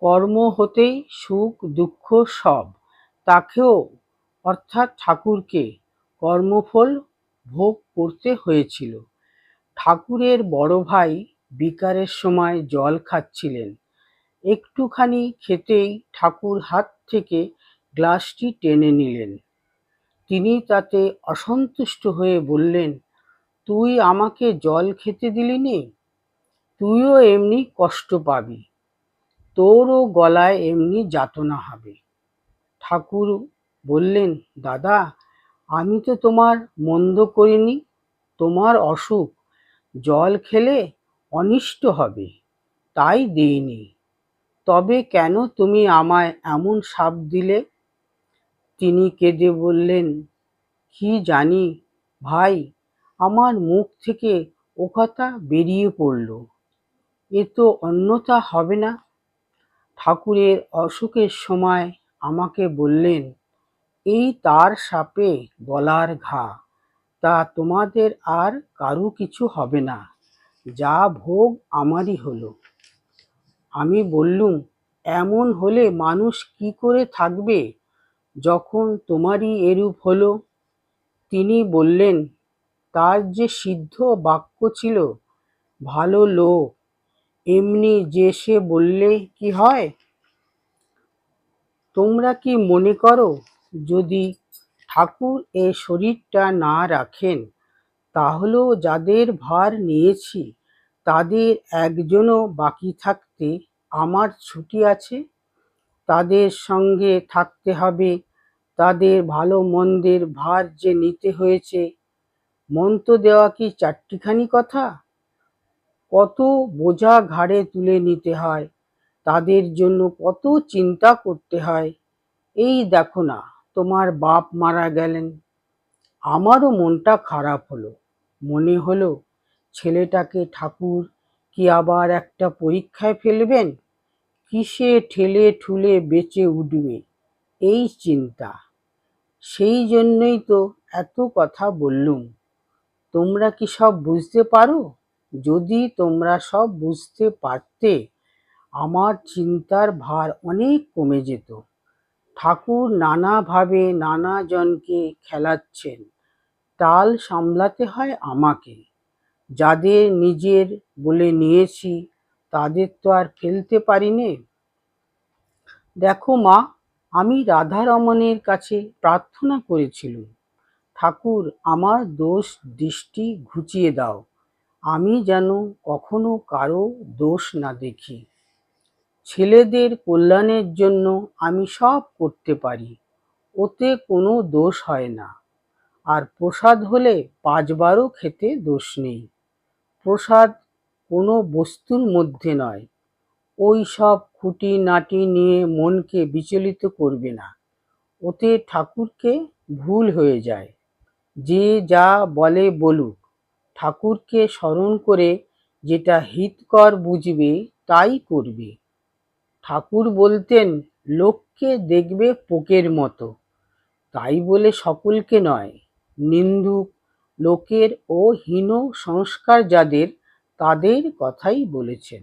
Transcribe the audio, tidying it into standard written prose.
কর্ম হতেই সুখ দুঃখ সব, তাকেও অর্থাৎ ঠাকুরকে কর্মফল ভোগ করতে হয়েছিল। ঠাকুরের বড় ভাই বিকারের সময় জল খাচ্ছিলেন। একটুখানি খেতেই ঠাকুর হাত থেকে গ্লাসটি টেনে নিলেন। তিনি তাতে অসন্তুষ্ট হয়ে বললেন, তুই আমাকে জল খেতে দিলি নে, তুইও এমনি কষ্ট পাবি, তোরও গলায় এমনি যাতনা হবে। ঠাকুর বললেন, দাদা, আমি তো তোমার মন্দ করিনি, তোমার অসুখ, জল খেলে অনিষ্ট হবে তাই দিইনি, তবে কেন তুমি আমায় এমন শাপ দিলে? তিনি কেঁদে বললেন, কি জানি ভাই, আমার মুখ থেকে ও কথা বেরিয়ে পড়ল, এ তো অন্যথা হবে না। ঠাকুরের অসুখের সময় আমাকে বললেন, এই তার শাপে গলার ঘা, তা তোমাদের আর কারু কিছু হবে না, যা ভোগ আমারই হলো। আমি বললুম, এমন হলে মানুষ কি করে থাকবে যখন তোমারই এরূপ হলো? তিনি বললেন, তার যে সিদ্ধ বাক্য ছিল, ভালো লোক, এমনি যে সে বললে কি হয়? তোমরা কি মনে করো যদি ঠাকুর এ শরীরটা না রাখেন, তাহলেও যাদের ভার নিয়েছি তাদের একজনও বাকি থাকতে আমার ছুটি আছে? তাদের সঙ্গে থাকতে হবে, তাদের ভালো মন্দের ভার যে নিতে হয়েছে, মন্ত্র দেওয়া কি চারটিখানি কথা? কত বোঝা ঘাড়ে তুলে নিতে হয়, তাদের জন্য কত চিন্তা করতে হয়। এই দেখো না, তোমার বাপ মারা গেলেন, আমারও মনটা খারাপ হলো। মনে হলো ছেলেটাকে ঠাকুর কি আবার একটা পরীক্ষায় ফেলবেন, কিসে ঠেলে ঠুলে বেঁচে উঠবে, এই চিন্তা। সেই জন্যই তো এত কথা বললুম। তোমরা কি সব বুঝতে পারো? যদি তোমরা সব বুঝতে পারতে, আমার চিন্তার ভার অনেক কমে যেত। ঠাকুর নানাভাবে নানা জনকে খেলাচ্ছেন, তাল সামলাতে হয় আমাকে। যাদের নিজের বলে নিয়েছি তাদের তো আর ফেলতে পারি নে। দেখো মা, আমি রাধারমণের কাছে প্রার্থনা করেছিলুম, ঠাকুর আমার দোষ দৃষ্টি ঘুচিয়ে দাও, আমি যেন কখনো কারো দোষ না দেখি। ছেলেদের কল্যাণের জন্য আমি সব করতে পারি, ওতে কোনো দোষ হয় না। আর প্রসাদ হলে 5 বারও খেতে দোষ নেই। প্রসাদ কোনো বস্তুর মধ্যে নয়, ওই সব খুঁটিনাটি নিয়ে মনকে বিচলিত করবে না, ওতে ঠাকুরকে ভুল হয়ে যায়। যে যা বলে বলুক, ঠাকুরকে স্মরণ করে যেটা হিতকর বুঝবে তাই করবে। ঠাকুর বলতেন, লোককে দেখবে পোকের মতো, তাই বলে সকলকে নয়, নিন্দুক লোকের ও হীন সংস্কার যাদের, তাদের কথাই বলেছেন।